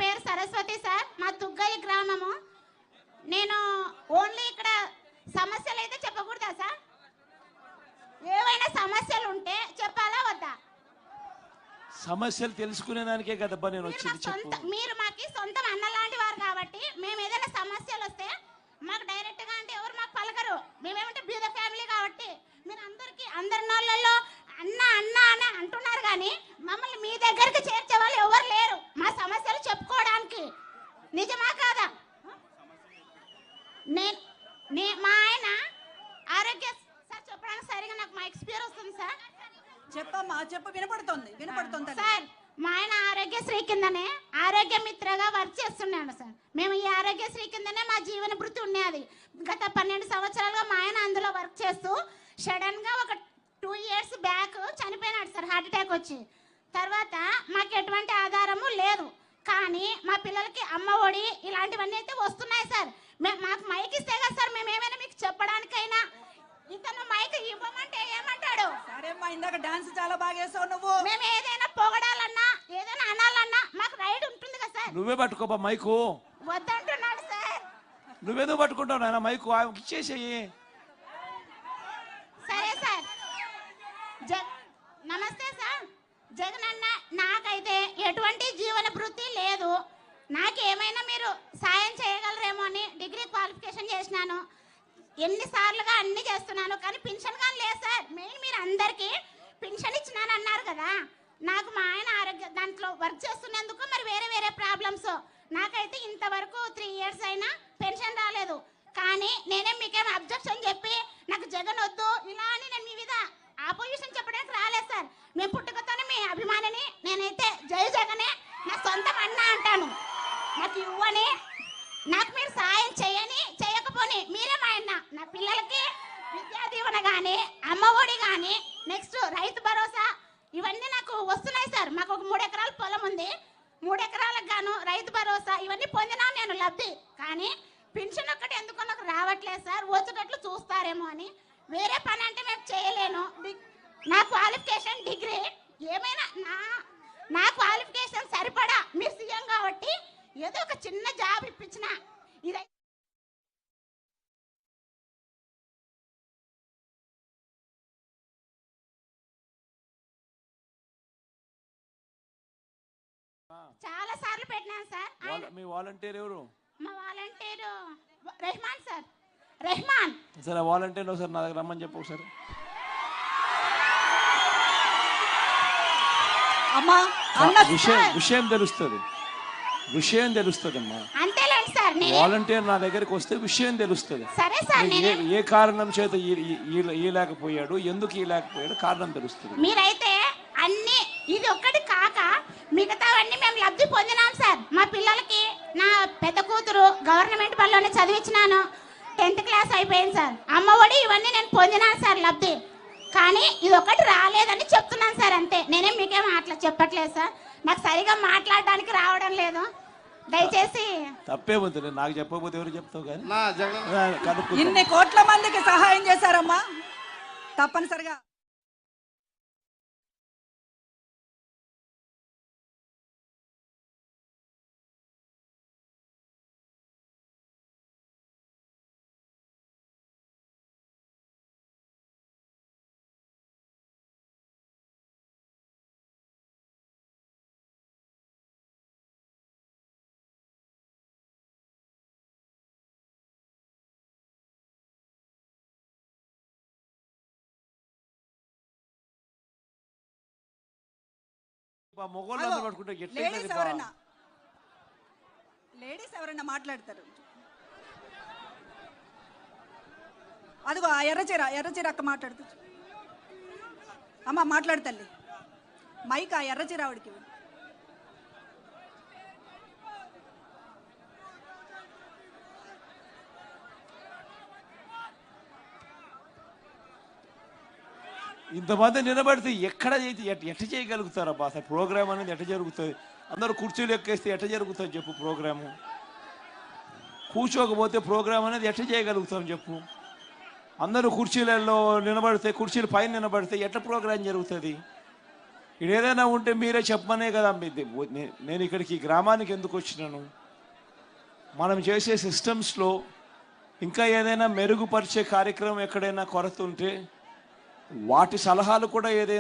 పేరు సరస్వతి సార్, మా తుగ్గలి గ్రామము. నేను ఓన్లీ ఇక్కడ సమస్యలు అయితే చెప్పకూడదా సార్? ఏవైనా సమస్యలు ఉంటే చెప్పాలా వద్దా? సమస్యలు తెలుసుకునే దానికే కదబ్బా నేను వచ్చింది. చెప్పు. మీరు మాకి సొంతం అన్న లాంటి వారు కాబట్టి మేము ఏదైనా సమస్యలు వస్తే మాకు డైరెక్ట్ గా అంటే ఎవరు మాకు పలకరు. మేమేమంటే బీద ఫ్యామిలీ కాబట్టి మీరు అందరి నోళ్ళల్లో అన్న అన్న అని అంటున్నారు కానీ మమ్మల్ని మీ దగ్గరికి చేర్చే వాళ్ళు ఎవరు లేరు మా సమస్యలు చెప్పుకోవడానికి. నిజమా కాదా? మా ఆయన ఆరోగ్య సార్ చెప్పడానికి సరిగా నాకు మా ఎక్స్పీరియన్స్ వస్తుంది సార్. చెప్పమ్మా, చెప్పు. వినపడుతుంది సార్. మా ఆయన ఆరోగ్యశ్రీ కిందనే ఆరోగ్య మిత్రగా వర్క్ చేస్తున్నాడు సార్. మేము ఈ ఆరోగ్యశ్రీ కిందనే మా జీవన భృతి ఉన్నది. గత 12 సంవత్సరాలుగా మా ఆయన అందులో వర్క్ చేస్తూ సడన్ గా ఒక 2 ఇయర్స్ బ్యాక్ చనిపోయినాడు సార్, హార్ట్ అటాక్ వచ్చి. తర్వాత మాకు ఎటువంటి ఆధారము లేదు, కానీ మా పిల్లలకి అమ్మ ఒడి ఇలాంటివన్నీ అయితే వస్తున్నాయి సార్. మాకు మైక్ ఇస్తే కదా సార్ మేము ఏమైనా మీకు చెప్పడానికైనా. ఇతను మైక్ ఇవ్వమంటే ఏమంటాడు? సరేమ్మా, ఇందాక డాన్స్ చాలా బాగా వేసావు నువ్వు. మేము ఏదైనా పొగడాలన్నా ఏదైనా అనాలన్నా మాకు రైడ్ ఉంటుంది కదా సార్. నువ్వే పట్టుకోబా మైకు. వద్దంటున్నాడు సార్. నువ్వేదో పట్టుకుంటావు నాయన మైకు, ఇచ్చేసేయి. సరే సార్. నమస్తే సార్. జగన్ అన్న, నాకైతే ఎటువంటి జీవన భృతి లేదు. నాకేమైనా మీరు సాయం చేయగలరేమో అని డిగ్రీ క్వాలిఫికేషన్ చేసినాను, ఎన్నిసార్లుగా అన్ని చేస్తున్నాను, కానీ పెన్షన్ కానీ లేదు సార్. మెయిన్ మీరు అందరికీ పెన్షన్ ఇచ్చినాను అన్నారు కదా. నాకు మా ఆయన ఆరోగ్య దాంట్లో వర్క్ చేస్తున్నందుకు మరి వేరే ప్రాబ్లమ్స్. నాకైతే ఇంతవరకు 3 ఇయర్స్ అయినా పెన్షన్ రాలేదు. కానీ నేనే మీకేం అబ్జెక్షన్ చెప్పి నాకు జగన్ వద్దు ఇలా అని నేను మీ మీద ఆపోజిషన్ చెప్పడానికి రాలేదు సార్. మేము పుట్టుకతోనే మీ అభిమానిని. నేనైతే జై జగనే నా సొంతం అన్న అంటాను. నాకు ఇవ్వని, నాకు మీరు సాయం చేయకపోని మీరే మా అన్న. నా పిల్లలకి విద్యా దీవెన కానీ అమ్మ ఒడి కానీ నెక్స్ట్ రైతు భరోసా ఇవన్నీ నాకు వస్తున్నాయి సార్. మాకు ఒక 3 ఎకరాల పొలం ఉంది. 3 ఎకరాలకు గాను రైతు భరోసా ఇవన్నీ పొందినా నేను లబ్ధి. కానీ పెన్షన్ ఒక్కటి ఎందుకో నాకు రావట్లేదు సార్. వచ్చేటట్లు చూస్తారేమో అని. వేరే పని అంటే మేము చేయలేను. నా క్వాలిఫికేషన్ డిగ్రీ. ఏమైనా నా క్వాలిఫికేషన్ సరిపడా మీరు సీఎం కాబట్టి ఏదో ఒక చిన్న జాబ్ ఇప్పించిన ఇదై చాలా సార్లు పెట్టినాను సార్. మీ వాలంటీర్ ఎవరు? మా వాలంటీర్ రెహమాన్ సార్. రెహమాన్. సరే, వాలంటీర్ ఒకసారి నా దగ్గర రమ్మని చెప్పు ఒకసారి. అమ్మా, విషయం తెలుస్తుంది, విషయం తెలుస్తుంది అమ్మా. అంతేలేండి సార్. వాలంటీర్ నా దగ్గరికి వస్తే విషయం తెలుస్తుంది. సరే సార్. ఏ కారణం చేత ఈ లేకపోయాడు, ఎందుకు ఈ లేకపోయాడు, కారణం తెలుస్తుంది. మీరైతే అన్ని ఇది ఒక్కటి కాక మిగతావన్నీ మేము లబ్ధి పొందినాం సార్. మా పిల్లలకి నా పెద్ద కూతురు గవర్నమెంట్ బడిలోనే చదివించినాను. 10th క్లాస్ అయిపోయింది సార్. అమ్మ ఒడి ఇవన్నీ నేను పొందినాను సార్ లబ్ధి. కానీ ఇది ఒకటి రాలేదని చెప్తున్నాను సార్, అంతే. నేనేం మీకేం అట్లా చెప్పట్లేదు సార్. నాకు సరిగా మాట్లాడడానికి రావడం లేదు. దయచేసి. తప్పే ఉంది, నాకు చెప్పకపోతే ఎవరు చెప్తావు? కానీ ఇన్ని కోట్ల మందికి సహాయం చేశారమ్మా, తప్పనిసరిగా. లేడీస్ ఎవరైనా మాట్లాడతారు. అదిగో ఆ ఎర్రచీర అక్క మాట్లాడుతూ. అమ్మ మాట్లాడు తల్లి. మైక్ ఆ ఎర్రచీర ఆవిడికి. ఇంతమంది నిలబడితే ఎక్కడ ఎట్ట చేయగలుగుతారబ్బా? అసలు ప్రోగ్రామ్ అనేది ఎట్ట జరుగుతుంది? అందరూ కుర్చీలు ఎక్కేస్తే ఎట్ట జరుగుతుంది చెప్పు? ప్రోగ్రాము కూర్చోకపోతే ప్రోగ్రామ్ అనేది ఎట్ట చేయగలుగుతాం చెప్పు? అందరూ కుర్చీలలో నిలబడితే, కుర్చీల పైన నిలబడితే ఎట్లా ప్రోగ్రాం జరుగుతుంది? ఇక్కడ ఏదైనా ఉంటే మీరే చెప్పమనే కదా నేను ఇక్కడికి గ్రామానికి ఎందుకు వచ్చినాను. మనం చేసే సిస్టమ్స్లో ఇంకా ఏదైనా మెరుగుపరిచే కార్యక్రమం ఎక్కడైనా కొరత ఉంటే వాటి సలహాలు కూడా ఏదైనా